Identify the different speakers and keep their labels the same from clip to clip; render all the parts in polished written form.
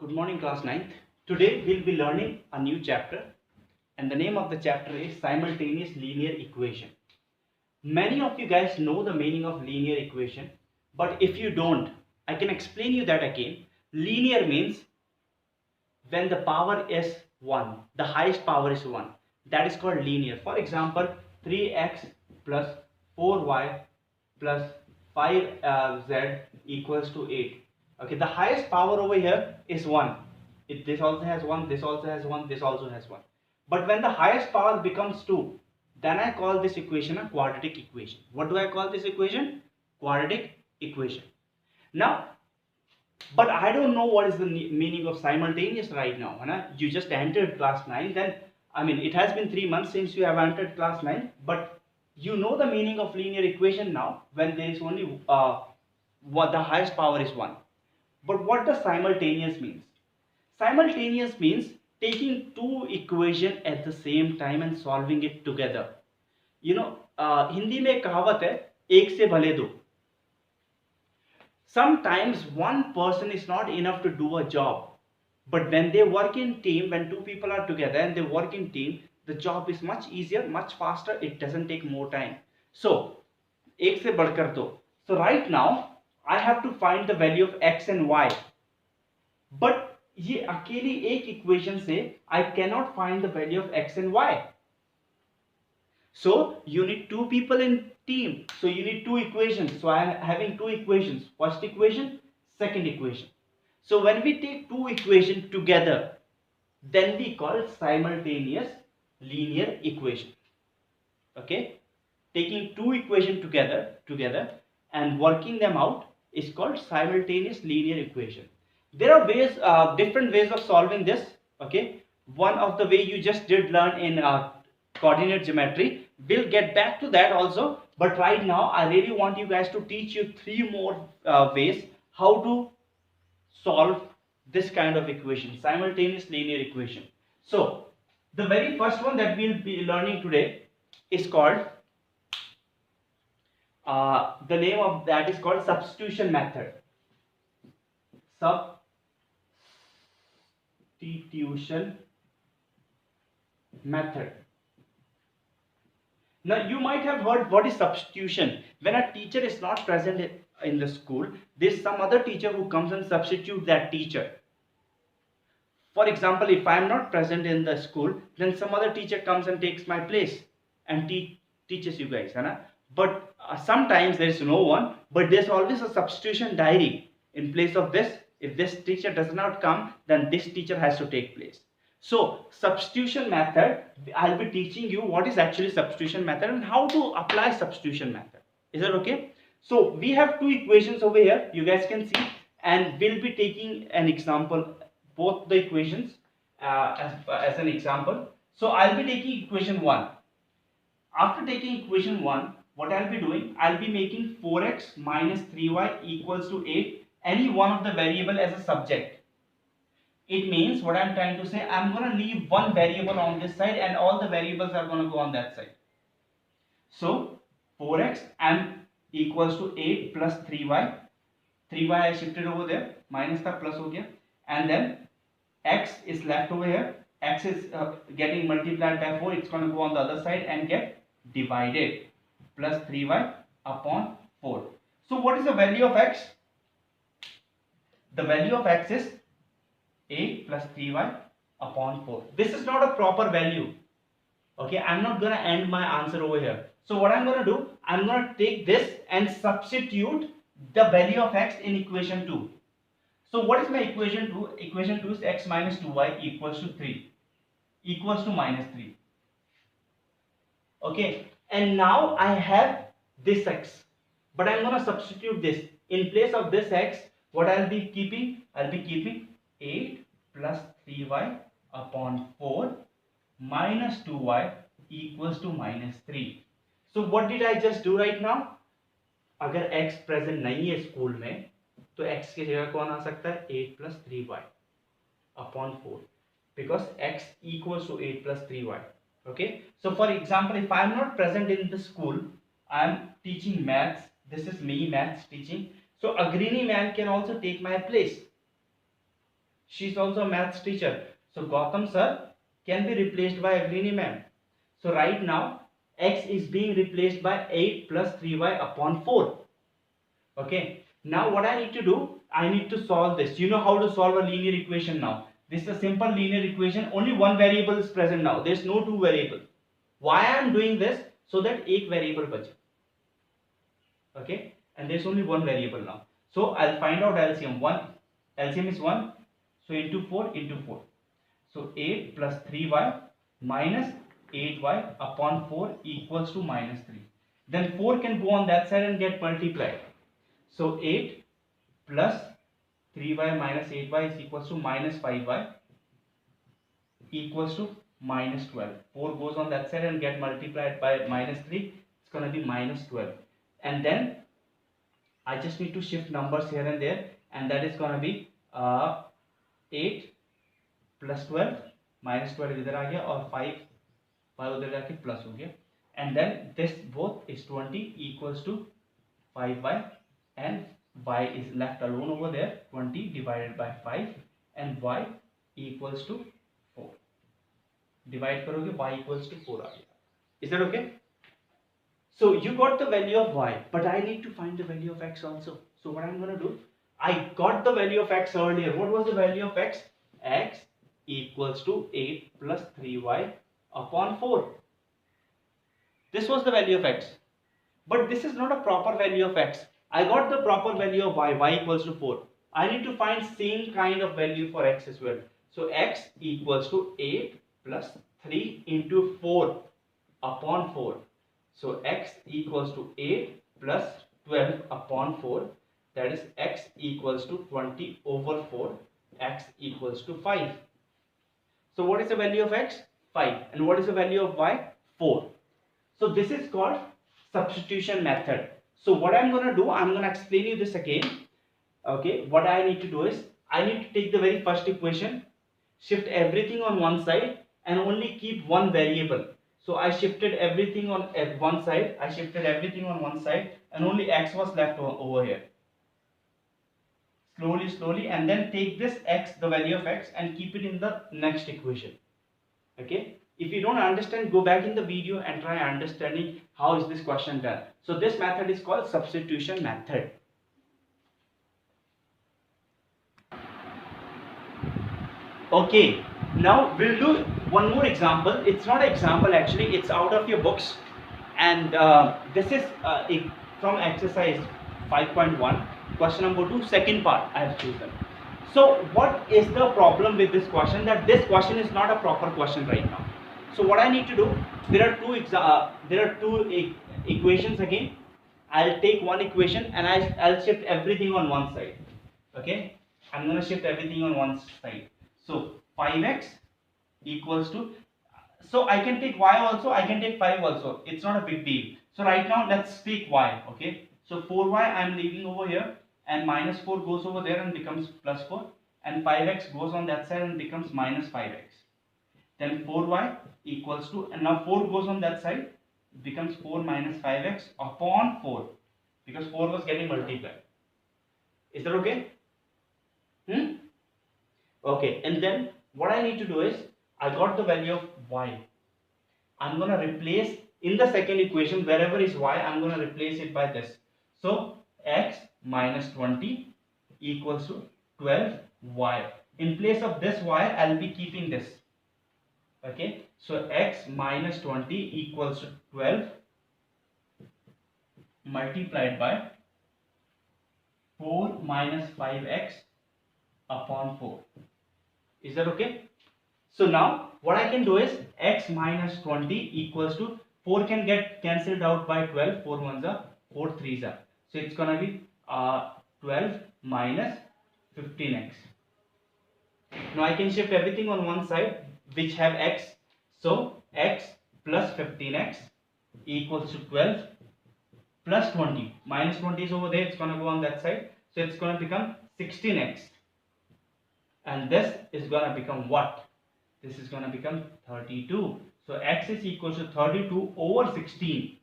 Speaker 1: Good morning, class 9th. Today we'll be learning a new chapter, and the name of the chapter is simultaneous linear equation. Many of you guys know the meaning of linear equation, but if you don't, I can explain you that again. Linear means when the power is 1, the highest power is 1. That is called linear. For example, 3x plus 4y plus 5z equals to 8. Okay, the highest power over here is 1. This also has 1, this also has 1, this also has 1. But when the highest power becomes 2, then I call this equation a quadratic equation. What do I call this equation? Quadratic equation. Now, but I don't know what is the meaning of simultaneous right now. You just entered class 9, then it has been 3 months since you have entered class 9, but you know the meaning of linear equation now when there is only what the highest power is 1. But what does simultaneous means? Simultaneous means taking two equations at the same time and solving it together. Hindi में एक कहावत है, एक से भले दो. Sometimes one person is not enough to do a job, but when they work in team, when two people are together and they work in team, the job is much easier, much faster. It doesn't take more time. So एक से बढ़कर दो. So right now I have to find the value of x and y, but ये अकेली एक equation से I cannot find the value of x and y. So you need two people in team. So you need two equations. So I am having two equations. First equation, second equation. So when we take two equations together, then we call simultaneous linear equation. Okay, taking two equations together and working them out is called simultaneous linear equation. There are ways, different ways of solving this. Okay, one of the way you just did learn in coordinate geometry. We'll get back to that also, but right now I really want you guys to teach you three more ways how to solve this kind of equation, simultaneous linear equation. So the very first one that we'll be learning today is called the name of that is called substitution method. Substitution method. Now you might have heard what is substitution. When a teacher is not present in the school, there is some other teacher who comes and substitutes that teacher. For example, if I am not present in the school, then some other teacher comes and takes my place and teaches you guys. But sometimes there is no one, but there is always a substitution diary in place of this. If this teacher does not come, then this teacher has to take place. So substitution method, I'll be teaching you what is actually substitution method and how to apply substitution method. Is that okay? So we have two equations over here, you guys can see, and we'll be taking an example, both the equations as an example. So I'll be taking equation 1. After taking equation 1, what I'll be doing, I'll be making 4x minus 3y equals to 8, any one of the variable as a subject. It means what I'm trying to say, I'm going to leave one variable on this side and all the variables are going to go on that side. So 4x equals to 8 plus 3y. 3y I shifted over there, minus the plus ho gaya, and then x is left over here. X is getting multiplied by 4, it's going to go on the other side and get divided. Plus 3y upon 4. So what is the value of x? The value of x is 8 plus 3y upon 4. This is not a proper value. Okay, I'm not going to end my answer over here. So what I'm going to do, I'm going to take this and substitute the value of x in equation 2. So what is my equation 2? Equation 2 is x minus 2y equals to 3. Equals to minus 3. Okay, and now I have this x. But I'm going to substitute this. In place of this x, what I'll be keeping? I'll be keeping 8 plus 3y upon 4 minus 2y equals to minus 3. So what did I just do right now? अगर x present नहीं है school में, तो x की जगह कौन आ सकता है? 8 plus 3y upon 4, because x equals to 8 plus 3y. Okay. So for example, if I am not present in the school, I am teaching maths. This is me maths teaching. So Agrini man can also take my place. She's also a maths teacher. So Gautam sir can be replaced by Agrini ma'am. So right now x is being replaced by 8 plus 3y upon 4. Okay. Now what I need to do, I need to solve this. You know how to solve a linear equation now. This is a simple linear equation. Only one variable is present now. There's no two variable. Why I am doing this? So that एक variable बचे. Okay. And there's only one variable now. So I'll find out LCM. LCM is 1. So into 4 into 4. So 8 plus 3y minus 8y upon 4 equals to minus 3. Then 4 can go on that side and get multiplied. So 8 plus 3y minus 8y is equals to minus 5y equals to minus 12. 4 goes on that side and get multiplied by minus 3. It's going to be minus 12. And then I just need to shift numbers here and there, and that is going to be 8 plus 12 minus 12 इधर आ गया और 5 उधर जाके plus हो गया, and then this both is 20 equals to 5y, and y is left alone over there. 20 divided by 5 and y equals to 4. Divide करोगे y equals to 4 आ गया. Is that okay? So you got the value of y, but I need to find the value of x also. So what I'm going to do, I got the value of x earlier. What was the value of x? X equals to 8 plus 3y upon 4. This was the value of x. But this is not a proper value of x. I got the proper value of y equals to 4. I need to find same kind of value for x as well. So x equals to 8 plus 3 into 4 upon 4. So x equals to 8 plus 12 upon 4, that is x equals to 20 over 4, x equals to 5. So what is the value of x? 5. And what is the value of y? 4. So this is called substitution method. So what I'm going to do, I'm going to explain you this again. Okay, what I need to do is, I need to take the very first equation, shift everything on one side and only keep one variable. So I shifted everything on one side, and only x was left over here. Slowly, and then take this x, the value of x, and keep it in the next equation. Okay. If you don't understand, go back in the video and try understanding how is this question done. So this method is called substitution method. Okay, now we'll do one more example. It's not an example actually, it's out of your books, and this is from exercise 5.1, question number 2, second part I have chosen. So what is the problem with this question? That this question is not a proper question right now. So what I need to do, there are two equations again. I'll take one equation and I'll shift everything on one side. Okay, I'm going to shift everything on one side. So 5x equals to, so I can take y also, I can take 5 also, it's not a big deal. So right now let's take y. Okay, so 4y I'm leaving over here, and minus 4 goes over there and becomes plus 4, and 5x goes on that side and becomes minus 5x. Then 4y equals to, and now 4 goes on that side, becomes 4 minus 5x upon 4, because 4 was getting multiplied. Is that okay? Okay, and then what I need to do is, I got the value of y. I'm going to replace in the second equation, wherever is y, I'm going to replace it by this. So x minus 20 equals to 12y. In place of this y, I'll be keeping this. Okay, so x minus 20 equals to 12 multiplied by 4 minus 5x upon 4. Is that okay? So now what I can do is, x minus 20 equals to, 4 can get cancelled out by 12, 4 ones are 4 3s are. So it's gonna be 12 minus 15x. Now I can shift everything on one side which have x. So x plus 15x equals to 12 plus 20. Minus 20 is over there, it's gonna go on that side. So it's gonna become 16x. And this is gonna become what? This is gonna become 32. So x is equal to 32 over 16.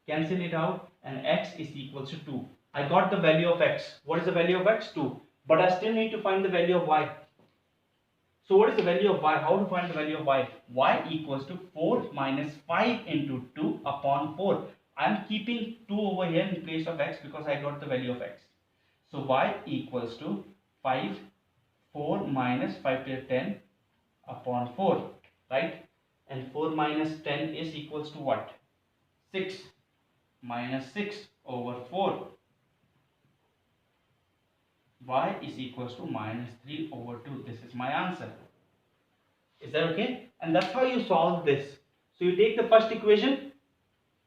Speaker 1: Cancel it out, and x is equal to 2. I got the value of x. What is the value of x? 2. But I still need to find the value of y. So what is the value of y? How to find the value of y? Y equals to 4 minus 5 into 2 upon 4. I am keeping 2 over here in place of x because I got the value of x. So y equals to 5, 4 minus 5 to 10 upon 4, right? And 4 minus 10 is equals to what? 6 minus 6 over 4. Y is equals to minus 3 over 2. This is my answer. Is that okay? And that's how you solve this. So you take the first equation,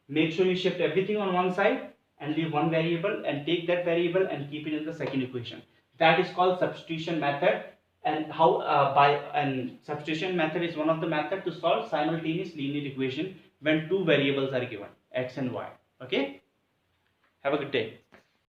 Speaker 1: make sure you shift everything on one side and leave one variable, and take that variable and keep it in the second equation. That is called substitution method. And how substitution method is one of the method to solve simultaneous linear equation when two variables are given, x and y. Okay? Have a good day.